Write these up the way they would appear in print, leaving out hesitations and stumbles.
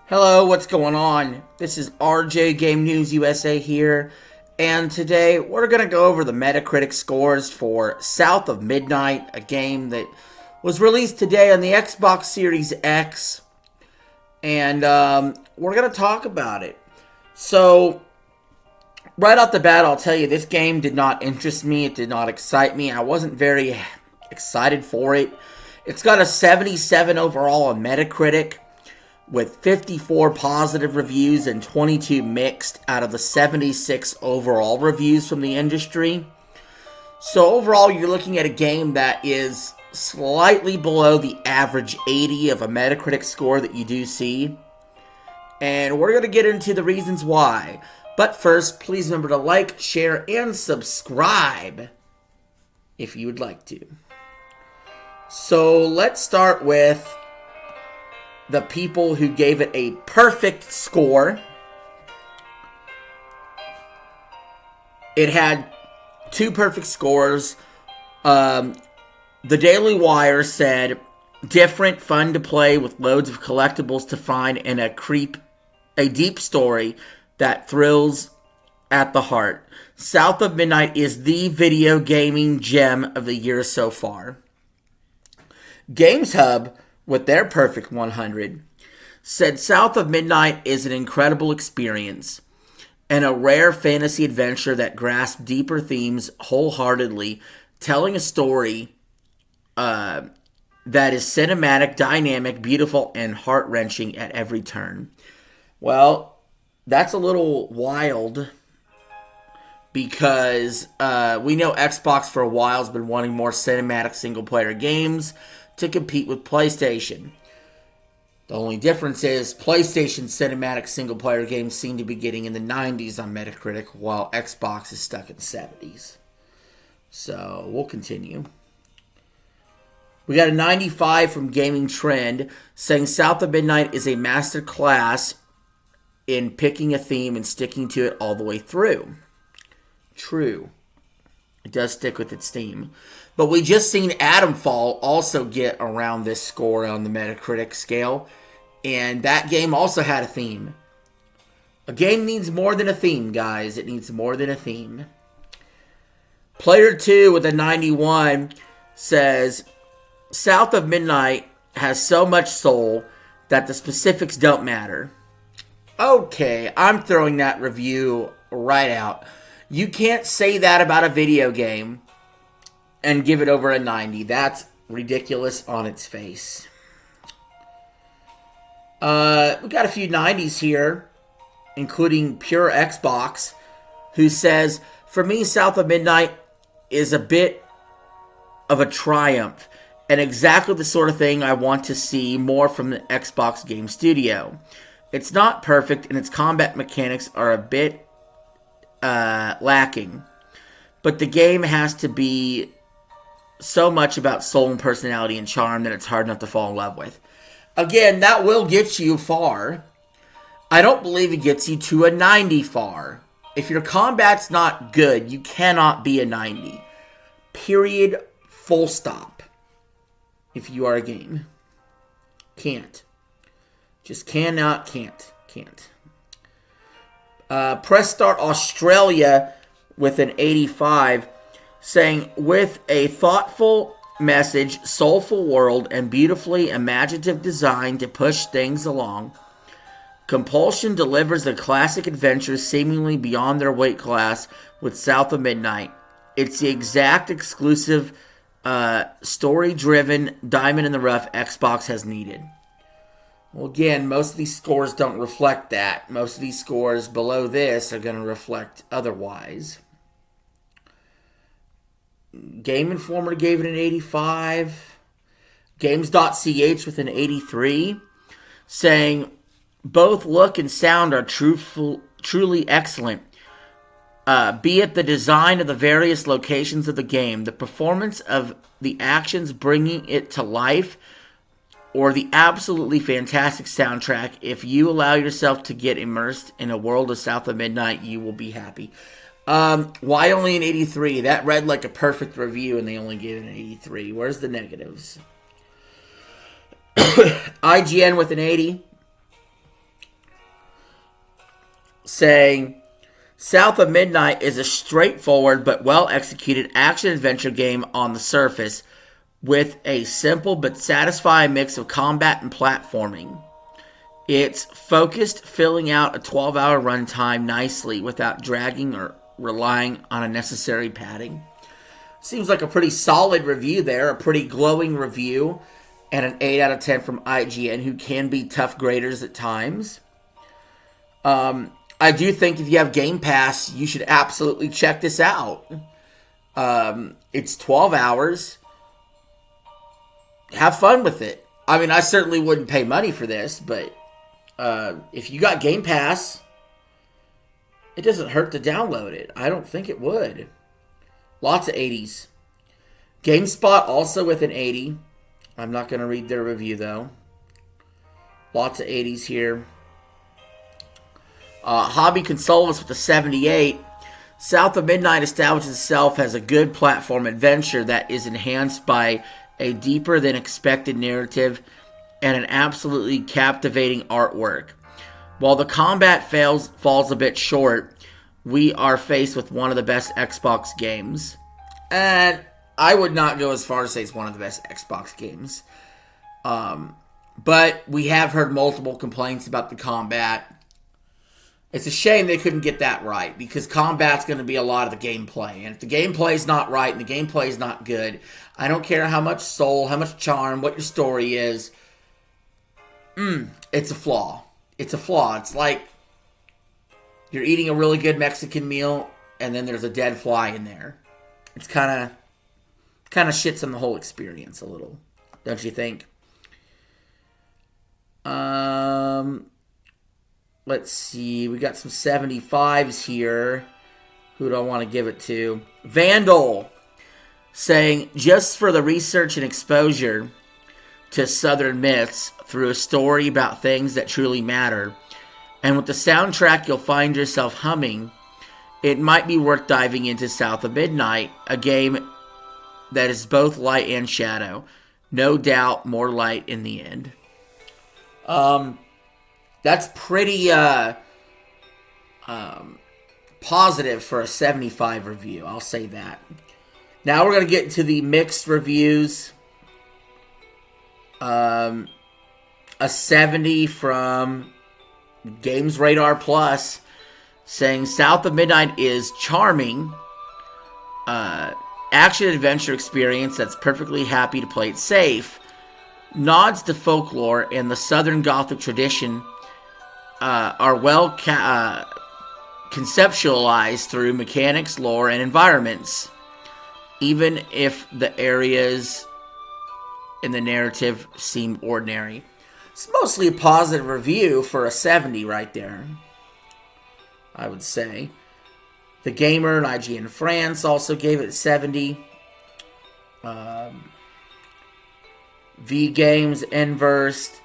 Hello, what's going on? This is RJ Game News USA here, and today we're going to go over the Metacritic scores for South of Midnight, a game that was released today on the Xbox Series X, and we're going to talk about it. So, right off the bat, I'll tell you, this game did not interest me, it did not excite me, I wasn't very excited for it. It's got a 77 overall on Metacritic, with 54 positive reviews and 22 mixed out of the 76 overall reviews from the industry. So overall, you're looking at a game that is slightly below the average 80 of a Metacritic score that you do see. And we're going to get into the reasons why. But first, please remember to like, share, and subscribe if you would like to. So let's start with the people who gave it a perfect score. It had 2 perfect scores. The Daily Wire said, different, fun to play with loads of collectibles to find and a deep story that thrills at the heart. South of Midnight is the video gaming gem of the year so far. Games Hub, with their perfect 100, said South of Midnight is an incredible experience and a rare fantasy adventure that grasps deeper themes wholeheartedly, telling a story that is cinematic, dynamic, beautiful, and heart-wrenching at every turn. Well, that's a little wild because we know Xbox for a while has been wanting more cinematic single-player games to compete with PlayStation. The only difference is PlayStation cinematic single-player games seem to be getting in the 90s on Metacritic, while Xbox is stuck in the 70s. So, we'll continue. We got a 95 from Gaming Trend, saying South of Midnight is a master class in picking a theme and sticking to it all the way through. True. It does stick with its theme. But we just seen Adamfall also get around this score on the Metacritic scale. And that game also had a theme. A game needs more than a theme, guys. It needs more than a theme. Player 2 with a 91 says, South of Midnight has so much soul that the specifics don't matter. Okay, I'm throwing that review right out. You can't say that about a video game and give it over a 90. That's ridiculous on its face. We got a few 90s here, including Pure Xbox, who says, for me, South of Midnight is a bit of a triumph and exactly the sort of thing I want to see more from the Xbox Game Studio. It's not perfect and its combat mechanics are a bit lacking, but the game has to be so much about soul and personality and charm that it's hard enough to fall in love with. Again, that will get you far. I don't believe it gets you to a 90 far. If your combat's not good, you cannot be a 90. Period. Full stop. If you are a game. Can't. Just cannot, can't. Press Start Australia with an 85, saying, with a thoughtful message, soulful world, and beautifully imaginative design to push things along, Compulsion delivers a classic adventure seemingly beyond their weight class with South of Midnight. It's the exact exclusive, story-driven diamond in the rough Xbox has needed. Well, again, most of these scores don't reflect that. Most of these scores below this are going to reflect otherwise. Game Informer gave it an 85. Games.ch with an 83. Saying, both look and sound are truly excellent. Be it the design of the various locations of the game, the performance of the actions bringing it to life, or the absolutely fantastic soundtrack. If you allow yourself to get immersed in a world of South of Midnight, you will be happy. Why only an 83? That read like a perfect review and they only gave it an 83. Where's the negatives? IGN with an 80. saying, South of Midnight is a straightforward but well-executed action-adventure game on the surface with a simple but satisfying mix of combat and platforming. It's focused, filling out a 12-hour runtime nicely without dragging or relying on unnecessary padding. Seems like a pretty solid review there, a pretty glowing review, and an 8 out of 10 from IGN, who can be tough graders at times. I do think if you have Game Pass, you should absolutely check this out. It's 12 hours. Have fun with it. I mean, I certainly wouldn't pay money for this, but if you got Game Pass, it doesn't hurt to download it. I don't think it would. Lots of 80s. GameSpot also with an 80. I'm not going to read their review, though. Lots of 80s here. Hobby Consoles with a 78. South of Midnight establishes itself as a good platform adventure that is enhanced by a deeper than expected narrative and an absolutely captivating artwork. While the combat falls a bit short, we are faced with one of the best Xbox games. And I would not go as far as say it's one of the best Xbox games. But we have heard multiple complaints about the combat. It's a shame they couldn't get that right, because combat's going to be a lot of the gameplay. And if the gameplay is not right and the gameplay is not good, I don't care how much soul, how much charm, what your story is. It's a flaw. It's a flaw. It's like you're eating a really good Mexican meal and then there's a dead fly in there. It's kind of shits on the whole experience a little, don't you think? Let's see. We got some 75s here. Who do I want to give it to? Vandal saying, just for the research and exposure to Southern myths through a story about things that truly matter, and with the soundtrack you'll find yourself humming, it might be worth diving into South of Midnight, a game that is both light and shadow. No doubt more light in the end. That's pretty positive for a 75 review. I'll say that. Now we're going to get into the mixed reviews. A 70 from Games Radar Plus saying South of Midnight is charming. Action-adventure experience that's perfectly happy to play it safe. Nods to folklore and the Southern Gothic tradition are well conceptualized through mechanics, lore, and environments, even if the areas in the narrative seem ordinary. It's mostly a positive review for a 70 right there, I would say. The Gamer and IGN France also gave it a 70. V Games, Inversed,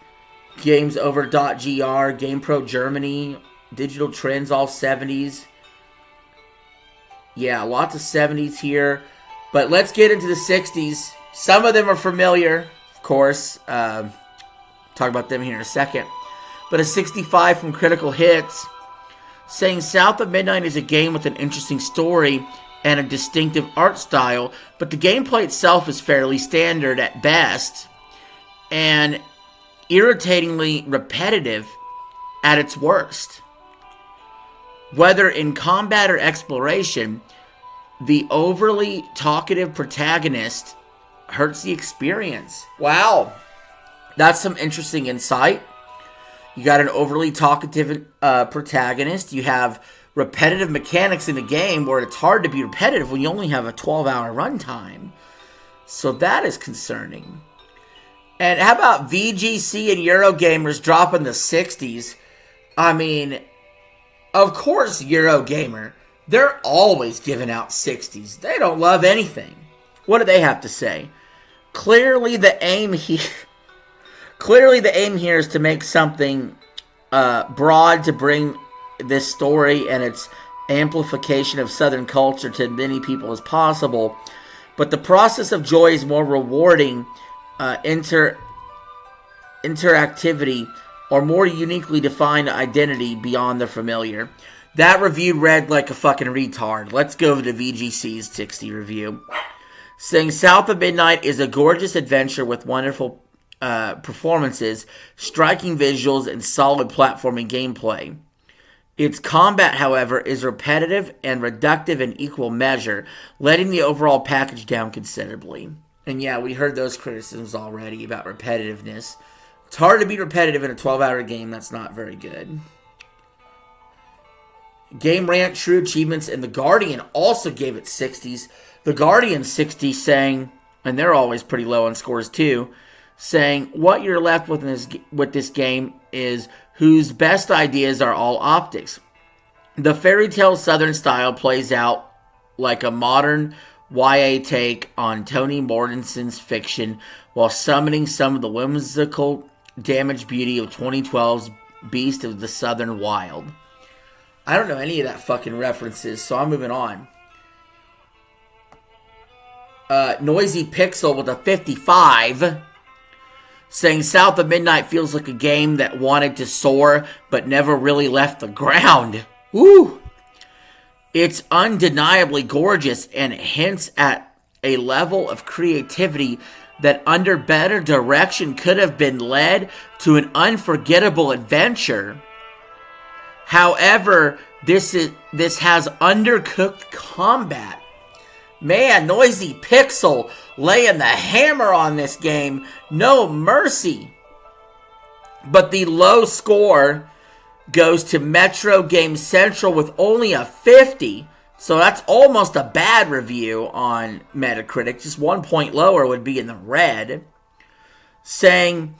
GamesOver.gr, GamePro Germany, Digital Trends, all 70s. Yeah, lots of 70s here. But let's get into the 60s. Some of them are familiar, of course. Talk about them here in a second. But a 65 from Critical Hits, saying South of Midnight is a game with an interesting story and a distinctive art style, but the gameplay itself is fairly standard at best and irritatingly repetitive at its worst. Whether in combat or exploration, the overly talkative protagonist hurts the experience. Wow. That's some interesting insight. You got an overly talkative protagonist. You have repetitive mechanics in the game where it's hard to be repetitive when you only have a 12-hour runtime. So that is concerning. And how about VGC and Eurogamers dropping the 60s? I mean, of course Eurogamer, they're always giving out 60s. They don't love anything. What do they have to say? Clearly the aim here is to make something broad to bring this story and its amplification of Southern culture to as many people as possible. But the process of joy is more rewarding interactivity or more uniquely defined identity beyond the familiar. That review read like a fucking retard. Let's go to VGC's 60 review. Saying South of Midnight is a gorgeous adventure with wonderful performances, striking visuals, and solid platforming gameplay. Its combat, however, is repetitive and reductive in equal measure, letting the overall package down considerably. And yeah, we heard those criticisms already about repetitiveness. It's hard to be repetitive in a 12-hour game. That's not very good. Game Rant, True Achievements, and The Guardian also gave it 60s. The Guardian 60 saying, and they're always pretty low on scores too, saying what you're left with this game is whose best ideas are all optics. The fairy tale Southern style plays out like a modern YA take on Toni Morrison's fiction while summoning some of the whimsical damaged beauty of 2012's Beast of the Southern Wild. I don't know any of that fucking references, so I'm moving on. Noisy Pixel with a 55, saying South of Midnight feels like a game that wanted to soar but never really left the ground. Woo! It's undeniably gorgeous and hints at a level of creativity that under better direction could have been led to an unforgettable adventure. However, this has undercooked combat. Man, Noisy Pixel laying the hammer on this game. No mercy. But the low score goes to Metro Game Central with only a 50. So that's almost a bad review on Metacritic. Just 1 point lower would be in the red. Saying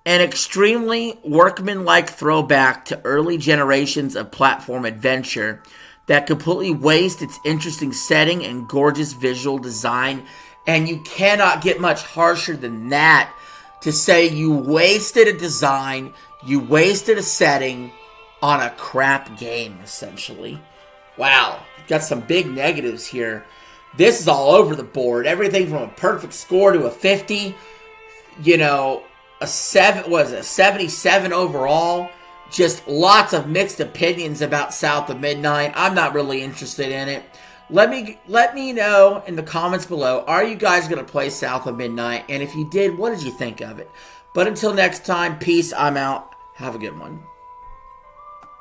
an extremely workmanlike throwback to early generations of platform adventure that completely wastes its interesting setting and gorgeous visual design. And you cannot get much harsher than that to say you wasted a design, you wasted a setting on a crap game, essentially. Wow, got some big negatives here. This is all over the board. Everything from a perfect score to a 50, a 77 overall. Just lots of mixed opinions about South of Midnight. I'm not really interested in it. Let me know in the comments below, are you guys going to play South of Midnight? And if you did, what did you think of it? But until next time, peace, I'm out. Have a good one.